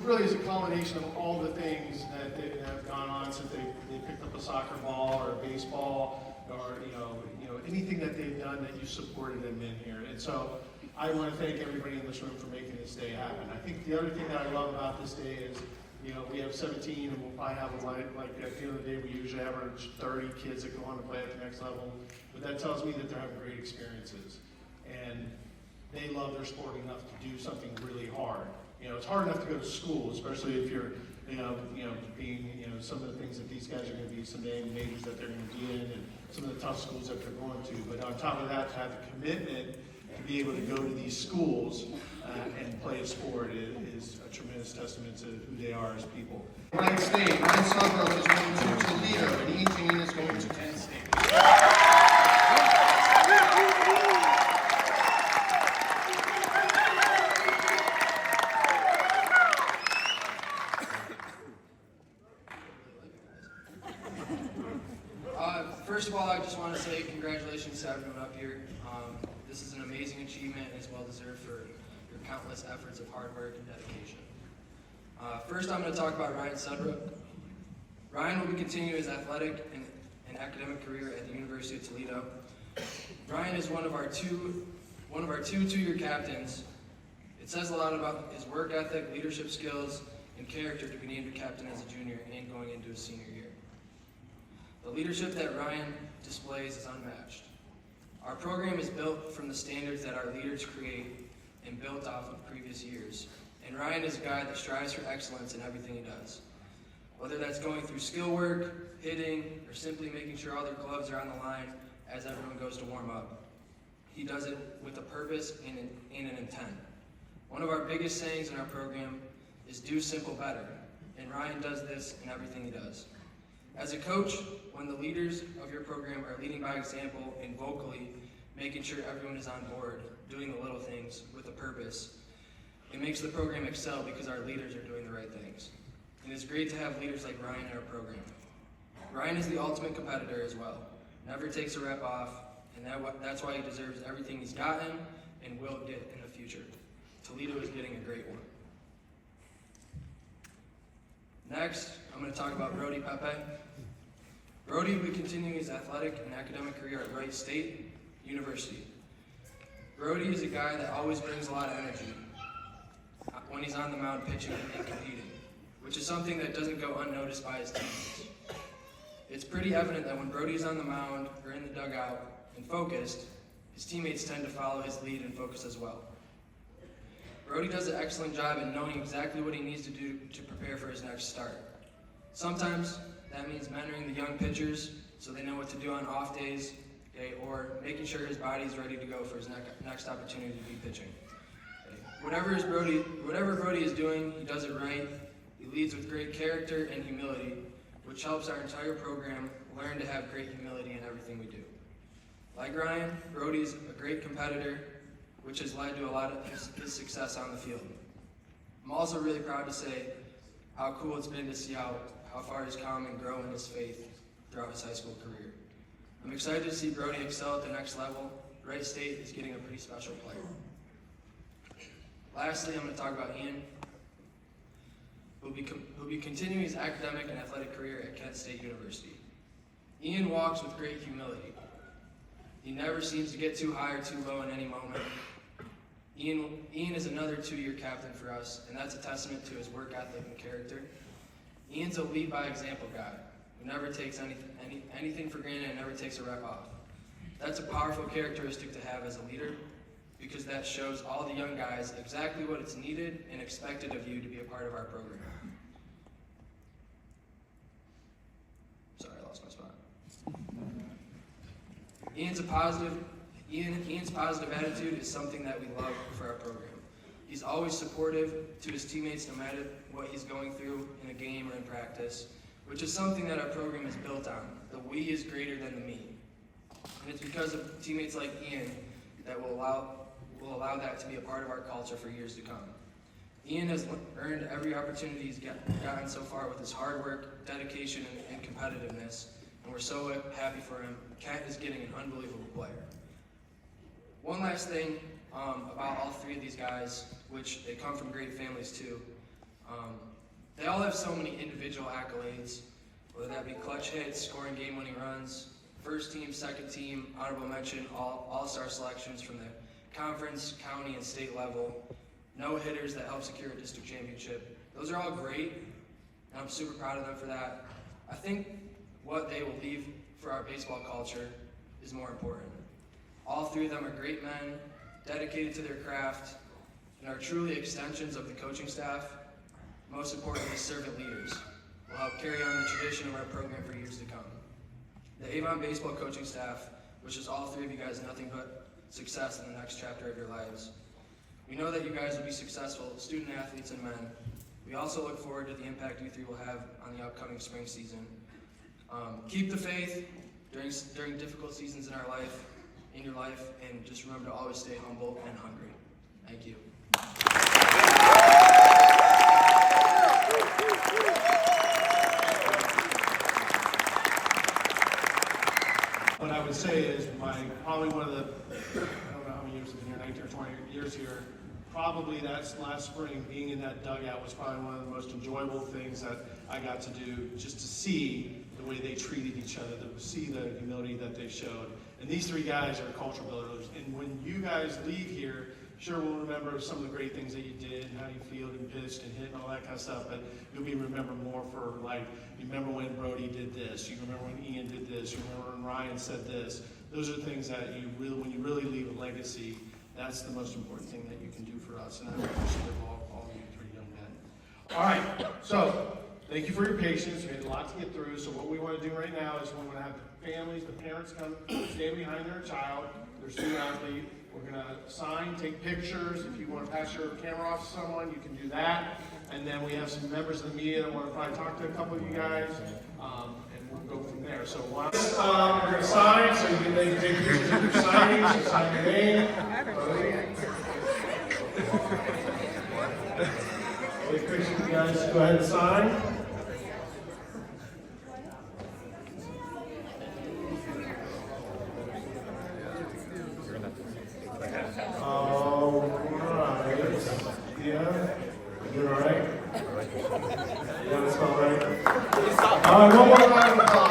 Really is a culmination of all the things that have gone on since they picked up a soccer ball or a baseball or you know anything that they've done that you supported them in here. And so I want to thank everybody in this room for making this day happen. I think the other thing that I love about this day is, you know, we have 17 and we'll probably have like at the end of the day we usually average 30 kids that go on to play at the next level. But that tells me that they're having great experiences and they love their sport enough to do something really hard. You know, it's hard enough to go to school, especially if you're, being, some of the things that these guys are going to be, some of the majors that they're going to be in, and some of the tough schools that they're going to. But on top of that, to have the commitment to be able to go to these schools and play a sport is a tremendous testament to who they are as people. Wright State, Ryan Sudbrook is going to Toledo, and Ian Cain is going to Penn State. First of all, I just want to say congratulations to everyone up here. This is an amazing achievement and it's well deserved for your countless efforts of hard work and dedication. First, I'm going to talk about Ryan Sudbrook. Ryan will be continuing his athletic and academic career at the University of Toledo. Ryan is one of our two two-year captains. It says a lot about his work ethic, leadership skills, and character to be named a captain as a junior and going into his senior year. The leadership that Ryan displays is unmatched. Our program is built from the standards that our leaders create and built off of previous years. And Ryan is a guy that strives for excellence in everything he does. Whether that's going through skill work, hitting, or simply making sure all their gloves are on the line as everyone goes to warm up. He does it with a purpose and an intent. One of our biggest sayings in our program is do simple better. And Ryan does this in everything he does. As a coach, when the leaders of your program are leading by example and vocally making sure everyone is on board, doing the little things with a purpose, it makes the program excel because our leaders are doing the right things. And it's great to have leaders like Ryan in our program. Ryan is the ultimate competitor as well. Never takes a rep off, and that's why he deserves everything he's gotten and will get in the future. Toledo is getting a great one. Next, I'm going to talk about Brody Papay. Brody will be continuing his athletic and academic career at Wright State University. Brody is a guy that always brings a lot of energy when he's on the mound pitching and competing, which is something that doesn't go unnoticed by his teammates. It's pretty evident that when Brody's on the mound or in the dugout and focused, his teammates tend to follow his lead and focus as well. Brody does an excellent job in knowing exactly what he needs to do to prepare for his next start. Sometimes that means mentoring the young pitchers so they know what to do on off days, or making sure his body is ready to go for his next opportunity to be pitching. Whatever Brody is doing, he does it right. He leads with great character and humility, which helps our entire program learn to have great humility in everything we do. Like Ryan, Brody is a great competitor, which has led to a lot of his success on the field. I'm also really proud to say how cool it's been to see how far he's come and grow in his faith throughout his high school career. I'm excited to see Brody excel at the next level. Wright State is getting a pretty special player. Lastly, I'm going to talk about Ian, who will be continuing his academic and athletic career at Kent State University. Ian walks with great humility. He never seems to get too high or too low in any moment. Ian is another two-year captain for us, and that's a testament to his work ethic and character. Ian's a lead by example guy who never takes anything for granted and never takes a rep off. That's a powerful characteristic to have as a leader, because that shows all the young guys exactly what is needed and expected of you to be a part of our program. Sorry, I lost my spot. Ian's positive attitude is something that we love for our program. He's always supportive to his teammates no matter what he's going through in a game or in practice, which is something that our program is built on. The we is greater than the me. And it's because of teammates like Ian that will allow that to be a part of our culture for years to come. Ian has earned every opportunity he's gotten so far with his hard work, dedication, and competitiveness, and we're so happy for him. Cat is getting an unbelievable player. One last thing about all three of these guys, which they come from great families too. They all have so many individual accolades, whether that be clutch hits, scoring game-winning runs, first team, second team, honorable mention, all-star selections from the conference, county, and state level, no hitters that help secure a district championship. Those are all great, and I'm super proud of them for that. I think what they will leave for our baseball culture is more important. All three of them are great men, dedicated to their craft, and are truly extensions of the coaching staff. Most importantly, servant leaders will help carry on the tradition of our program for years to come. The Avon baseball coaching staff wishes all three of you guys nothing but success in the next chapter of your lives. We know that you guys will be successful student athletes and men. We also look forward to the impact you three will have on the upcoming spring season. Keep the faith during difficult seasons in your life, and just remember to always stay humble and hungry. Thank you. What I would say is probably one of the, I don't know how many years I've been here, 19 or 20 years here, probably that last spring, being in that dugout was probably one of the most enjoyable things that I got to do, just to see the way they treated each other, to see the humility that they showed. And these three guys are culture builders. And when you guys leave here, sure we'll remember some of the great things that you did and how you fielded and pitched and hit and all that kind of stuff, but you'll be remembered more for, like, you remember when Brody did this, you remember when Ian did this, you remember when Ryan said this. Those are things that when you really leave a legacy, that's the most important thing that you can do for us. And I appreciate all you three young men. All right, so thank you for your patience. We had a lot to get through. So what we want to do right now is we want to have the families, the parents come stand behind their child, their student athlete. We're going to sign, take pictures. If you want to pass your camera off to someone, you can do that. And then we have some members of the media that want to probably talk to a couple of you guys, and we'll go from there. So we're going to sign, so you can take pictures of your signing, so sign your name. Take pictures of you guys. Go ahead and sign. All right. Yeah. You all right? Yeah, that's all right. All right, one more round of applause.